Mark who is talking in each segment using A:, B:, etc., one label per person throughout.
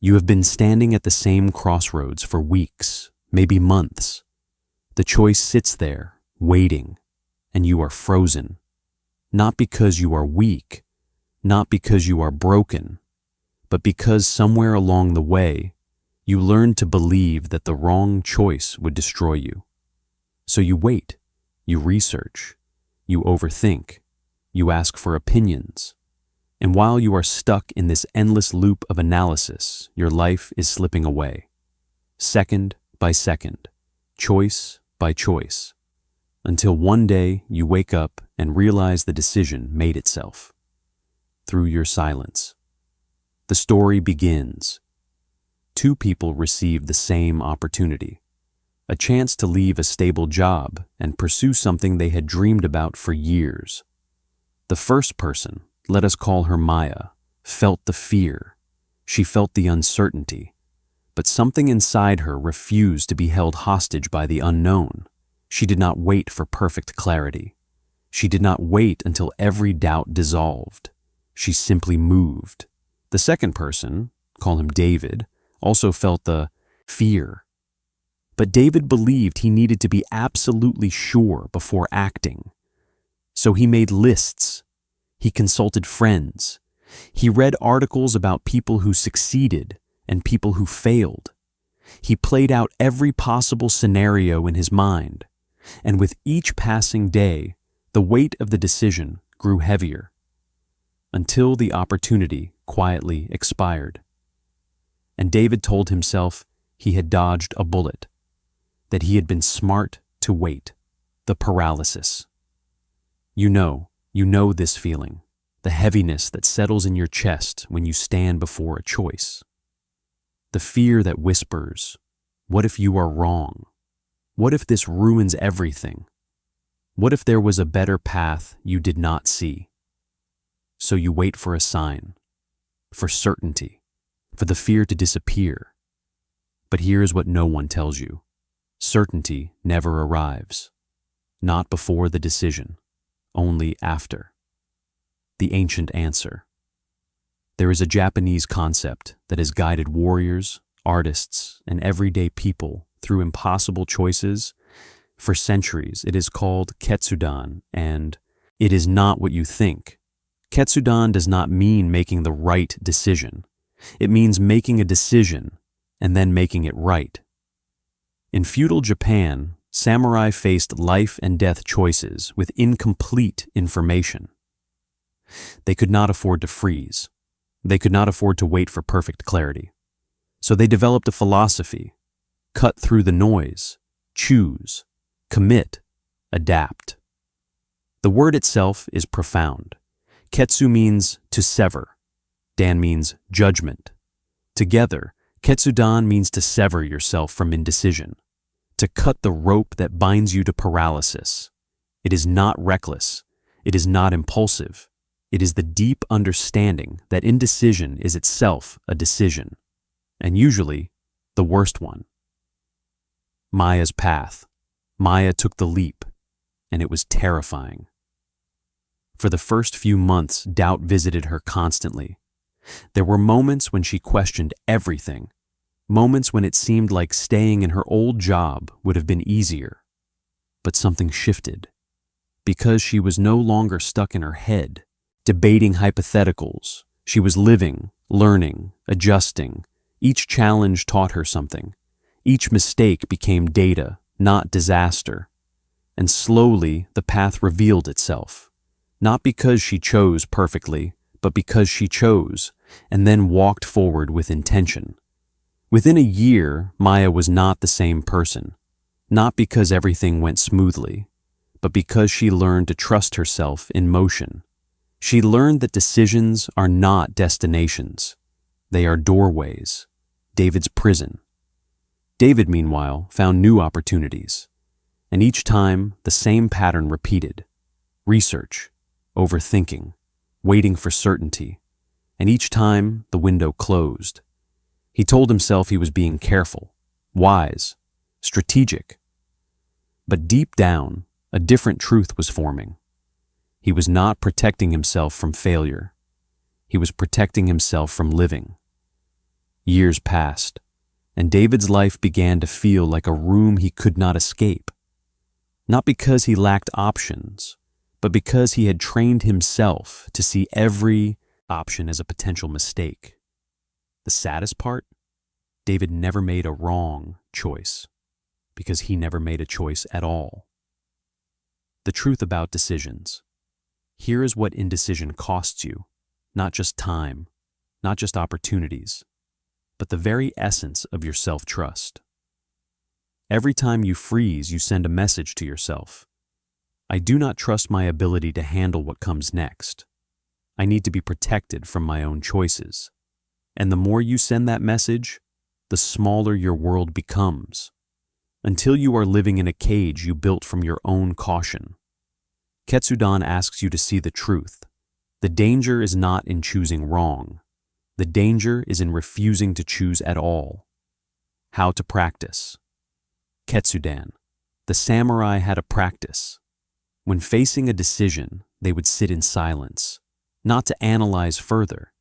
A: You have been standing at the same crossroads for weeks, maybe months. The choice sits there, waiting, and you are frozen. Not because you are weak, not because you are broken, but because somewhere along the way, you learned to believe that the wrong choice would destroy you. So you wait, you research, you overthink, you ask for opinions. And while you are stuck in this endless loop of analysis, your life is slipping away. Second by second, choice by choice, until one day you wake up and realize the decision made itself. Through your silence. The story begins. Two people receive the same opportunity, a chance to leave a stable job and pursue something they had dreamed about for years. The first person, let us call her Maya, felt the fear. She felt the uncertainty, but something inside her refused to be held hostage by the unknown. She did not wait for perfect clarity. She did not wait until every doubt dissolved. She simply moved. The second person, call him David, also felt the fear. But David believed he needed to be absolutely sure before acting. So he made lists. He consulted friends. He read articles about people who succeeded and people who failed. He played out every possible scenario in his mind. And with each passing day, the weight of the decision grew heavier, until the opportunity quietly expired. And David told himself he had dodged a bullet, that he had been smart to wait, the paralysis. You know this feeling, the heaviness that settles in your chest when you stand before a choice. The fear that whispers, what if you are wrong? What if this ruins everything? What if there was a better path you did not see? So you wait for a sign, for certainty, for the fear to disappear. But here's what no one tells you. Certainty never arrives. Not before the decision, only after. The ancient answer. There is a Japanese concept that has guided warriors, artists, and everyday people through impossible choices. For centuries, it is called Ketsudan, and it is not what you think. Ketsudan does not mean making the right decision. It means making a decision and then making it right. In feudal Japan, samurai faced life and death choices with incomplete information. They could not afford to freeze. They could not afford to wait for perfect clarity. So they developed a philosophy: cut through the noise, choose, commit, adapt. The word itself is profound. Ketsu means to sever. Dan means judgment. Together, Ketsudan means to sever yourself from indecision, to cut the rope that binds you to paralysis. It is not reckless. It is not impulsive. It is the deep understanding that indecision is itself a decision, and usually the worst one. Maya's path. Maya took the leap, and it was terrifying. For the first few months, doubt visited her constantly. There were moments when she questioned everything, moments when it seemed like staying in her old job would have been easier. But something shifted, because she was no longer stuck in her head, debating hypotheticals. She was living, learning, adjusting. Each challenge taught her something. Each mistake became data, not disaster. And slowly, the path revealed itself. Not because she chose perfectly, but because she chose, and then walked forward with intention. Within a year, Maya was not the same person. Not because everything went smoothly, but because she learned to trust herself in motion. She learned that decisions are not destinations. They are doorways. David's prison. David, meanwhile, found new opportunities. And each time, the same pattern repeated. Research, overthinking, waiting for certainty. And each time, the window closed. He told himself he was being careful, wise, strategic. But deep down, a different truth was forming. He was not protecting himself from failure. He was protecting himself from living. Years passed, and David's life began to feel like a room he could not escape. Not because he lacked options, but because he had trained himself to see every option as a potential mistake. The saddest part? David never made a wrong choice, because he never made a choice at all. The truth about decisions. Here is what indecision costs you, not just time, not just opportunities, but the very essence of your self-trust. Every time you freeze, you send a message to yourself. I do not trust my ability to handle what comes next. I need to be protected from my own choices. And the more you send that message, the smaller your world becomes, until you are living in a cage you built from your own caution. Ketsudan asks you to see the truth. The danger is not in choosing wrong. The danger is in refusing to choose at all. How to practice. Ketsudan. The samurai had a practice. When facing a decision, they would sit in silence, not to analyze further,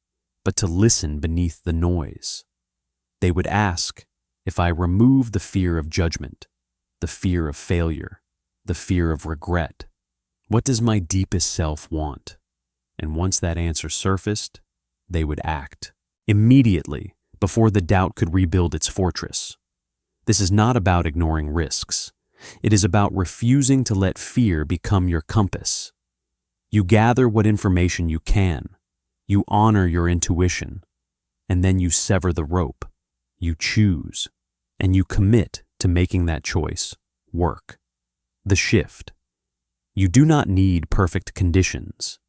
A: but to listen beneath the noise. They would ask, if I remove the fear of judgment, the fear of failure, the fear of regret, what does my deepest self want? And once that answer surfaced, they would act. Immediately, before the doubt could rebuild its fortress. This is not about ignoring risks. It is about refusing to let fear become your compass. You gather what information you can. You honor your intuition. And then you sever the rope. You choose. And you commit to making that choice work. The shift. You do not need perfect conditions.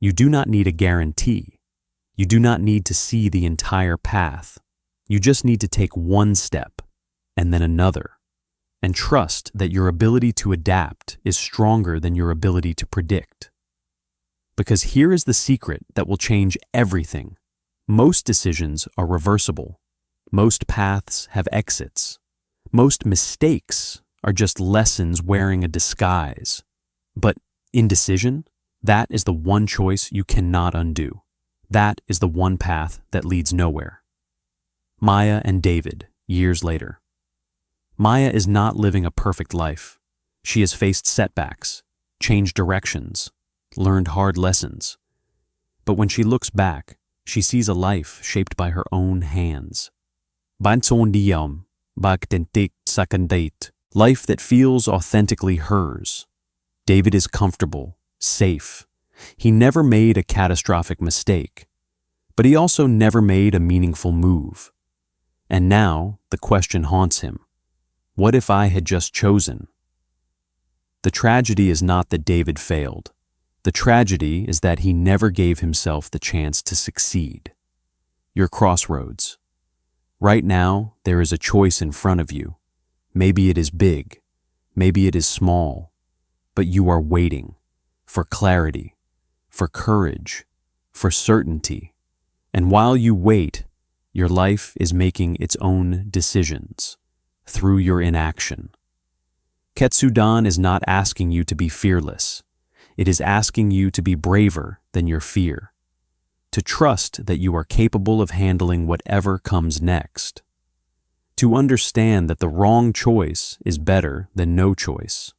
A: You do not need a guarantee. You do not need to see the entire path. You just need to take one step, and then another, and trust that your ability to adapt is stronger than your ability to predict. Because here is the secret that will change everything. Most decisions are reversible. Most paths have exits. Most mistakes are just lessons wearing a disguise. But indecision, that is the one choice you cannot undo. That is the one path that leads nowhere. Maya and David, years later. Maya is not living a perfect life. She has faced setbacks, changed directions, learned hard lessons. But when she looks back, she sees a life shaped by her own hands. Life that feels authentically hers. David is comfortable, safe. He never made a catastrophic mistake, but he also never made a meaningful move. And now the question haunts him. What if I had just chosen? The tragedy is not that David failed. The tragedy is that he never gave himself the chance to succeed. Your crossroads. Right now, there is a choice in front of you. Maybe it is big, maybe it is small, but you are waiting for clarity, for courage, for certainty. And while you wait, your life is making its own decisions through your inaction. Ketsudan is not asking you to be fearless. It is asking you to be braver than your fear, to trust that you are capable of handling whatever comes next, to understand that the wrong choice is better than no choice.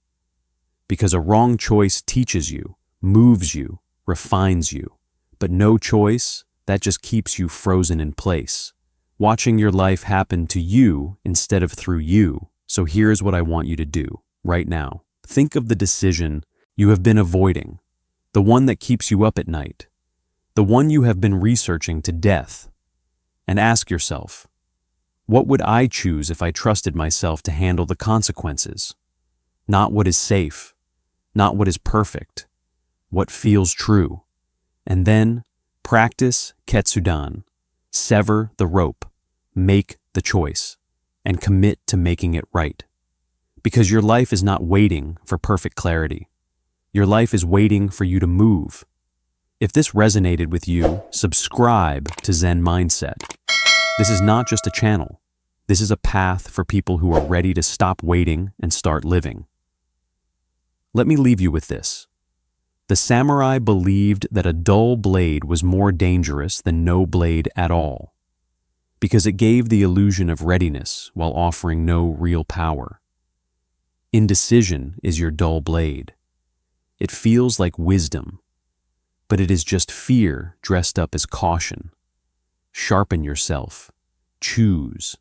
A: Because a wrong choice teaches you, moves you, refines you, but no choice, that just keeps you frozen in place, watching your life happen to you instead of through you. So here's what I want you to do right now. Think of the decision you have been avoiding, the one that keeps you up at night, the one you have been researching to death, and ask yourself, what would I choose if I trusted myself to handle the consequences? Not what is safe, not what is perfect, what feels true. And then practice Ketsudan, sever the rope, make the choice, and commit to making it right. Because your life is not waiting for perfect clarity. Your life is waiting for you to move. If this resonated with you, subscribe to Zen Mindset. This is not just a channel. This is a path for people who are ready to stop waiting and start living. Let me leave you with this. The samurai believed that a dull blade was more dangerous than no blade at all. because it gave the illusion of readiness while offering no real power. Indecision is your dull blade. It feels like wisdom, but it is just fear dressed up as caution. Sharpen yourself. Choose.